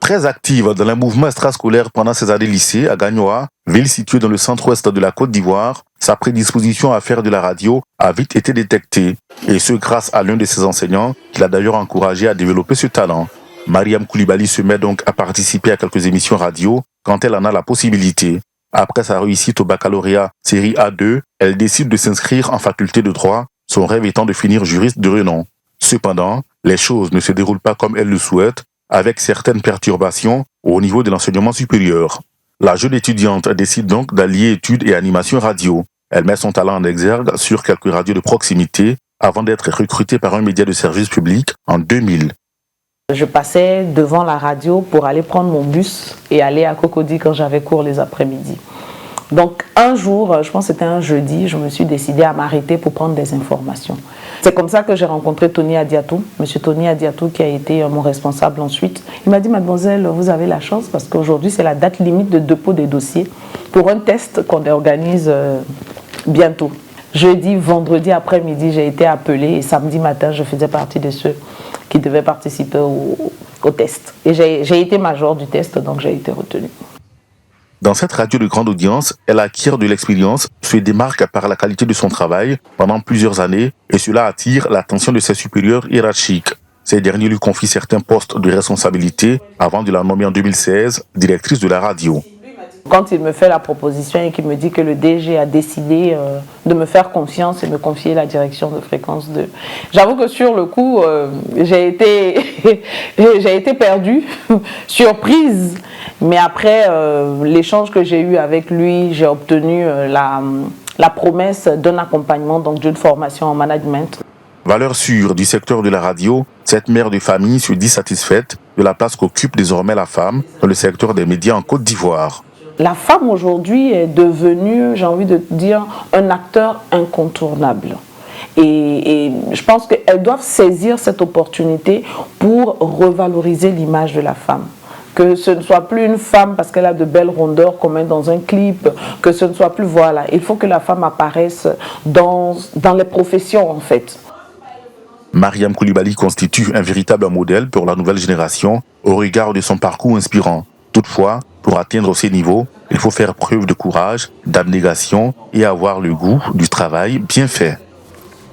Très active dans le mouvement extrascolaire pendant ses années lycée à Gagnoa, ville située dans le centre-ouest de la Côte d'Ivoire, sa prédisposition à faire de la radio a vite été détectée, et ce grâce à l'un de ses enseignants qui l'a d'ailleurs encouragé à développer ce talent. Mariam Koulibaly se met donc à participer à quelques émissions radio quand elle en a la possibilité. Après sa réussite au baccalauréat série A2, elle décide de s'inscrire en faculté de droit, son rêve étant de finir juriste de renom. Cependant, les choses ne se déroulent pas comme elle le souhaite, avec certaines perturbations au niveau de l'enseignement supérieur. La jeune étudiante décide donc d'allier études et animation radio. Elle met son talent en exergue sur quelques radios de proximité avant d'être recrutée par un média de service public en 2000. Je passais devant la radio pour aller prendre mon bus et aller à Cocody quand j'avais cours les après-midi. Donc un jour, je pense que c'était un jeudi, je me suis décidée à m'arrêter pour prendre des informations. C'est comme ça que j'ai rencontré Tony Adiatou, monsieur Tony Adiatou qui a été mon responsable ensuite. Il m'a dit, mademoiselle, vous avez la chance parce qu'aujourd'hui c'est la date limite de dépôt des dossiers pour un test qu'on organise bientôt. Jeudi, vendredi après-midi, j'ai été appelée et samedi matin, je faisais partie de ceux qui devaient participer au test. Et j'ai été major du test, donc j'ai été retenue. Dans cette radio de grande audience, elle acquiert de l'expérience, se démarque par la qualité de son travail pendant plusieurs années et cela attire l'attention de ses supérieurs hiérarchiques. Ces derniers lui confient certains postes de responsabilité avant de la nommer en 2016 directrice de la radio. Quand il me fait la proposition et qu'il me dit que le DG a décidé de me faire confiance et me confier la direction de Fréquence 2, j'avoue que sur le coup, j'ai été perdue, surprise. Mais après l'échange que j'ai eu avec lui, j'ai obtenu la promesse d'un accompagnement, donc d'une formation en management. Valeur sûre du secteur de la radio, cette mère de famille se dit satisfaite de la place qu'occupe désormais la femme dans le secteur des médias en Côte d'Ivoire. La femme aujourd'hui est devenue, j'ai envie de dire, un acteur incontournable. Et je pense qu'elles doivent saisir cette opportunité pour revaloriser l'image de la femme. Que ce ne soit plus une femme parce qu'elle a de belles rondeurs comme dans un clip, que ce ne soit plus, voilà, il faut que la femme apparaisse dans les professions en fait. Mariam Koulibaly constitue un véritable modèle pour la nouvelle génération au regard de son parcours inspirant. Toutefois, pour atteindre ces niveaux, il faut faire preuve de courage, d'abnégation et avoir le goût du travail bien fait.